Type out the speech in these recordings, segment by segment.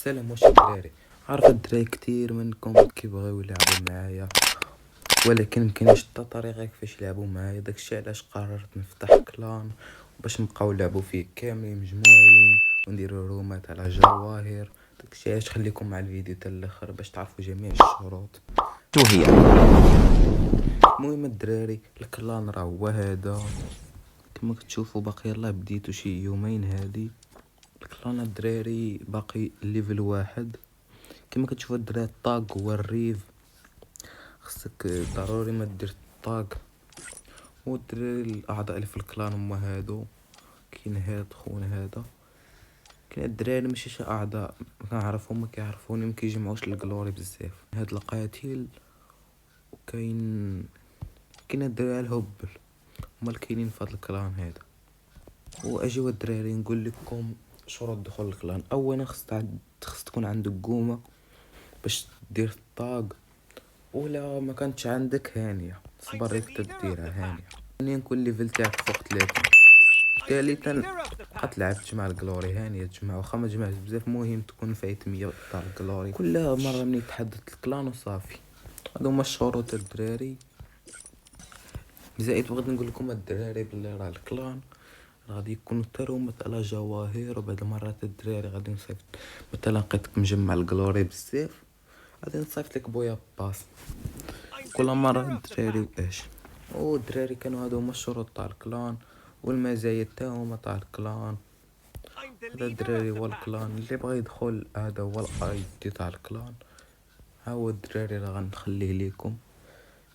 السلام. واش الدراري؟ عارف الدراري كتير منكم كيبغيو يلعبوا معايا، ولكن مكاينش حتى طريقه كيفاش يلعبوا معايا. داكشي علاش قررت نفتح كلان باش نبقاو نلعبوا فيه كاملين مجموعين ونديروا رومات على جواهر. داكشي علاش خليكم مع الفيديو حتى الاخر باش تعرفوا جميع الشروط. شو هي؟ المهم الدراري، الكلان راه هو هذا كما كتشوفوا. باقي يلاه بديتو شي يومين هادي. الكلان الدراري باقي ليفل واحد. كما كتشوفوا الدراري، الطاق هو الريف. خصك ضروري ما دير الطاق. والدراري الاعضاء اللي في الكلان هما هادو. كاين هاد خونا هذا. كاين الدراري ماشي شي اعضاء كنعرفهم، ما كيعرفوني، ما كيجمعوش الجلوري بزاف. هاد القاتل. وكاين الدراري الهبل هما اللي كاينين في هاد الكلان هذا. واجيو الدراري نقول لكم شروط دخول الكلان. اولا خص تكون عندك قومه باش دير الطاق، ولا ما كانتش عندك هانيه صبر ليك تديرها هانيه. ثانيا نكون ليفل تاعك فوق 30. ثالثا بقى لعبت مع الجلوري هانيه تجمع، واخا ما تجمعش بزاف، مهم تكون فايت 100 تاع الجلوري كل مره ملي تحدث الكلان وصافي. هادو هما الشروط الدراري. زائد بغيت نقول لكم الدراري بلي راه الكلان غادي يكون ترومت على جواهر. وبعد المرات الدراري غادي نصيفط، مثلا لقيتك مجمع الجلوري بزاف غادي نصيفط لك بويا باس كل مره الدراري. واش الدراري كانوا هادو هما الشروط تاع الكلان والمزايا تاعهم تاع الكلان. هذا الدراري هو الكلان. اللي بغى يدخل هذا هو الاي دي تاع الكلان. ها هو الدراري راه غنخليه ليكم.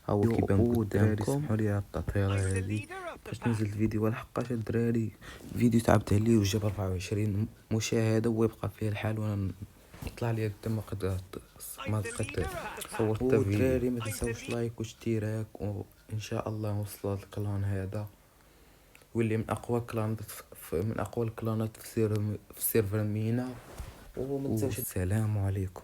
ها هو كيبان قدامكم. سمحوا لي على التطهيره هذه باش نزل الفيديو. لحقاش الدراري الفيديو تعبت عليه وجاب 24 مشاهده ويبقى فيه الحال وانا طلع لي قدام ما قد صورت فيديو. الدراري ما تنساوش لايك واشتراك، وان شاء الله نوصل الكلان هذا واللي من اقوى الكلانات في سيرفر مينا. وما تنساوش. السلام عليكم.